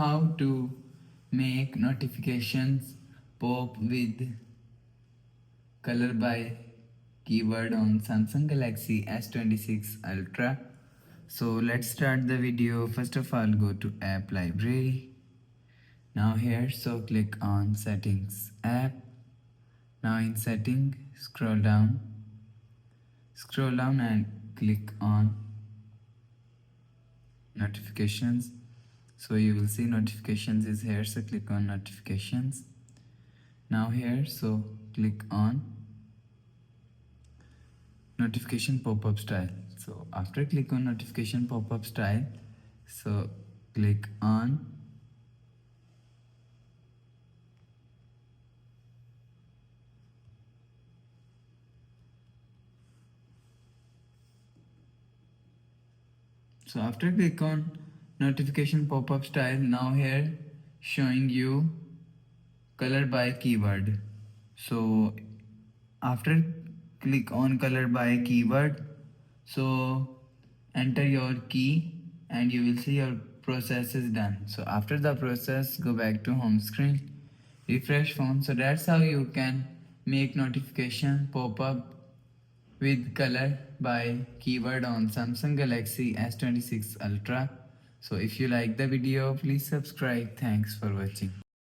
how to make notifications pop with color by keyword on Samsung Galaxy S26 Ultra. So let's start the video. First of all, go to app library. Now here, so click on settings app. Now in setting, scroll down and click on notifications. So you will see notifications is here, so click on notifications. Now here, so click on notification pop-up style. So after click on notification pop-up style, so click on so after click on notification pop-up style, now here showing you color by keyword. So after click on color by keyword, so enter your key and you will see your process is done. So after the process, go back to home screen, refresh phone. So that's how you can make notification pop up with color by keyword on Samsung Galaxy S26 Ultra. So if you like the video, please subscribe. Thanks for watching.